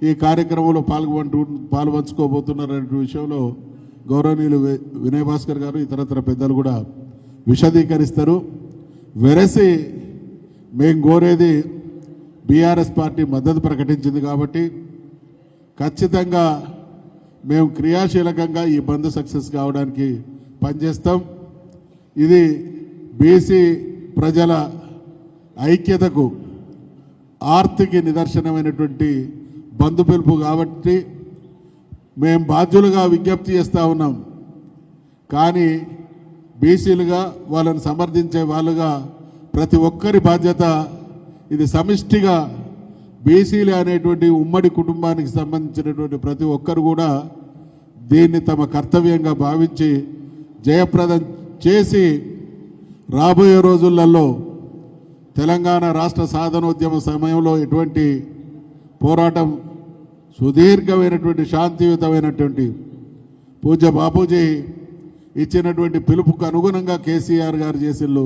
ఈ కార్యక్రమంలో పాల్పంచుకోబోతున్నారనే విషయంలో గౌరవనీయులు వినయ్ భాస్కర్ గారు ఇతరత్ర పెద్దలు కూడా విశదీకరిస్తారు. వెరసి మేము కోరేది బీఆర్ఎస్ పార్టీ మద్దతు ప్రకటించింది కాబట్టి ఖచ్చితంగా మేము క్రియాశీలకంగా ఈ బంద్ సక్సెస్ కావడానికి పనిచేస్తాం. ఇది బీసీ ప్రజల ఐక్యతకు ఆర్థిక నిదర్శనమైనటువంటి బంధు పిలుపు కాబట్టి మేము బాధ్యులుగా విజ్ఞప్తి చేస్తూ ఉన్నాం. కానీ బీసీలుగా వాళ్ళని సమర్థించే వాళ్ళుగా ప్రతి ఒక్కరి బాధ్యత ఇది సమిష్టిగా బీసీలు అనేటువంటి ఉమ్మడి కుటుంబానికి సంబంధించినటువంటి ప్రతి ఒక్కరు కూడా దీన్ని తమ కర్తవ్యంగా భావించి జయప్రదం చేసి రాబోయే రోజులలో తెలంగాణ రాష్ట్ర సాధనోద్యమ సమయంలో ఎటువంటి పోరాటం సుదీర్ఘమైనటువంటి శాంతియుతమైనటువంటి పూజ్య బాపూజీ ఇచ్చినటువంటి పిలుపుకు అనుగుణంగా కేసీఆర్ గారు చేసిళ్ళు.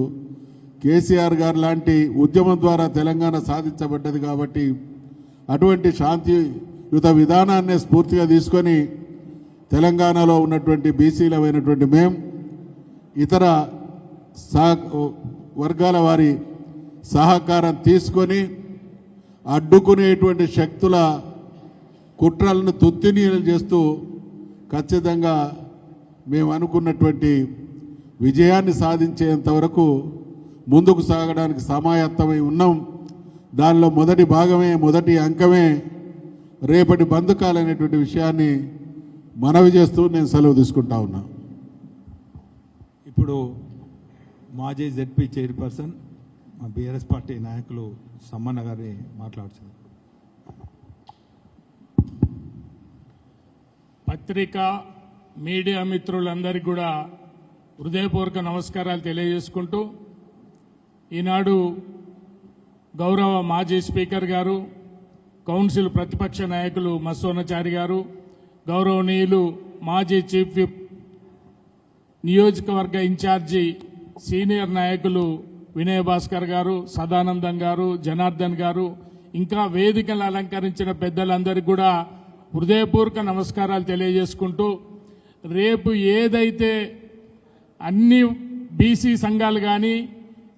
కేసీఆర్ గారు లాంటి ఉద్యమం ద్వారా తెలంగాణ సాధించబడ్డది కాబట్టి అటువంటి శాంతియుత విధానాన్ని స్ఫూర్తిగా తీసుకొని తెలంగాణలో ఉన్నటువంటి బీసీలమైనటువంటి మేము ఇతర వర్గాల వారి సహకారం తీసుకొని అడ్డుకునేటువంటి శక్తుల కుట్రలను తుత్తినీలు చేస్తూ ఖచ్చితంగా మేము అనుకున్నటువంటి విజయాన్ని సాధించేంత వరకు ముందుకు సాగడానికి సమాయత్తమై ఉన్నాం. దానిలో మొదటి భాగమే మొదటి అంకమే రేపటి బంధుకాలనేటువంటి విషయాన్ని మనవి చేస్తూ నేను సెలవు తీసుకుంటా ఉన్నా. ఇప్పుడు మాజీ జెడ్పీ చైర్పర్సన్ మా బీఆర్ఎస్ పార్టీ నాయకులు సమ్మన్న గారిని మాట్లాడుతున్నారు. పత్రికా మీడియా మిత్రులందరికీ కూడా హృదయపూర్వక నమస్కారాలు తెలియజేసుకుంటూ ఈనాడు గౌరవ మాజీ స్పీకర్ గారు, కౌన్సిల్ ప్రతిపక్ష నాయకులు మస్సోనచారి గారు, గౌరవనీయులు మాజీ చీఫ్ విప్ నియోజకవర్గ ఇన్ఛార్జి సీనియర్ నాయకులు వినయ్ భాస్కర్ గారు, సదానందం గారు, జనార్దన్ గారు, ఇంకా వేదికలు అలంకరించిన పెద్దలందరికీ కూడా హృదయపూర్వక నమస్కారాలు తెలియజేసుకుంటూ రేపు ఏదైతే అన్ని బీసీ సంఘాలు కానీ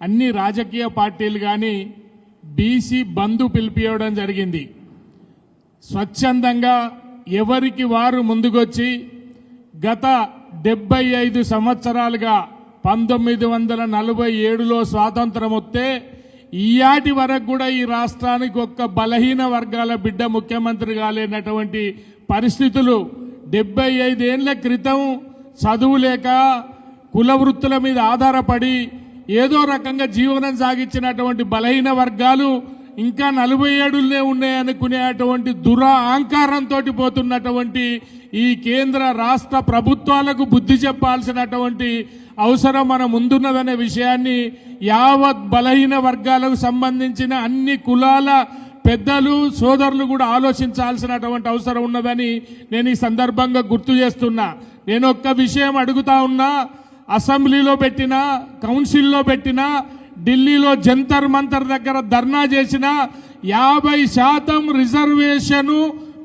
అన్ని రాజకీయ పార్టీలు కానీ బీసీ బంధు పిలిపియడం జరిగింది. స్వచ్ఛందంగా ఎవరికి వారు ముందుకొచ్చి గత 75 సంవత్సరాలుగా 1947లో స్వాతంత్రం వస్తే ఈయాటి వరకు కూడా ఈ రాష్ట్రానికి ఒక్క బలహీన వర్గాల బిడ్డ ముఖ్యమంత్రి కాలేనటువంటి పరిస్థితులు 75 ఏళ్ల క్రితం చదువు లేక కుల వృత్తుల మీద ఆధారపడి ఏదో రకంగా జీవనం సాగించినటువంటి బలహీన వర్గాలు ఇంకా 47లే ఉన్నాయనుకునేటువంటి దురహంకారంతో పోతున్నటువంటి ఈ కేంద్ర రాష్ట్ర ప్రభుత్వాలకు బుద్ధి చెప్పాల్సినటువంటి అవసరం మన ముందున్నదనే విషయాన్ని యావత్ బలహీన వర్గాలకు సంబంధించిన అన్ని కులాల పెద్దలు సోదరులు కూడా ఆలోచించాల్సినటువంటి అవసరం ఉన్నదని నేను ఈ సందర్భంగా గుర్తు చేస్తున్నా. నేను ఒక్క విషయం అడుగుతా ఉన్నా, అసెంబ్లీలో పెట్టినా, కౌన్సిల్లో పెట్టినా, ఢిల్లీలో జంతర్ మంతర్ దగ్గర ధర్నా చేసిన 50% రిజర్వేషను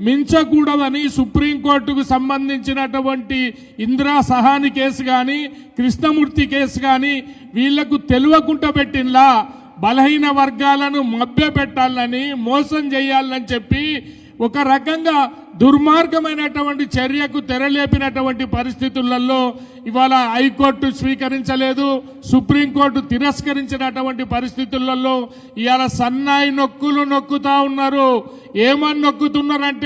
మించకూడదని సుప్రీంకోర్టుకు సంబంధించినటువంటి ఇందిరా సహాని కేసు కానీ కృష్ణమూర్తి కేసు కానీ వీళ్లకు తెలియకుండా పెట్టినలా బలహీన వర్గాలను మభ్యపెట్టాలని మోసం చేయాలని చెప్పి ఒక రకంగా దుర్మార్గమైనటువంటి చర్యకు తెరలేపినటువంటి పరిస్థితులలో ఇవాళ హైకోర్టు స్వీకరించలేదు, సుప్రీంకోర్టు తిరస్కరించినటువంటి పరిస్థితులలో ఇవాళ సన్నాయి నొక్కులు నొక్కుతా ఉన్నారు. ఏమని నొక్కుతున్నారంటే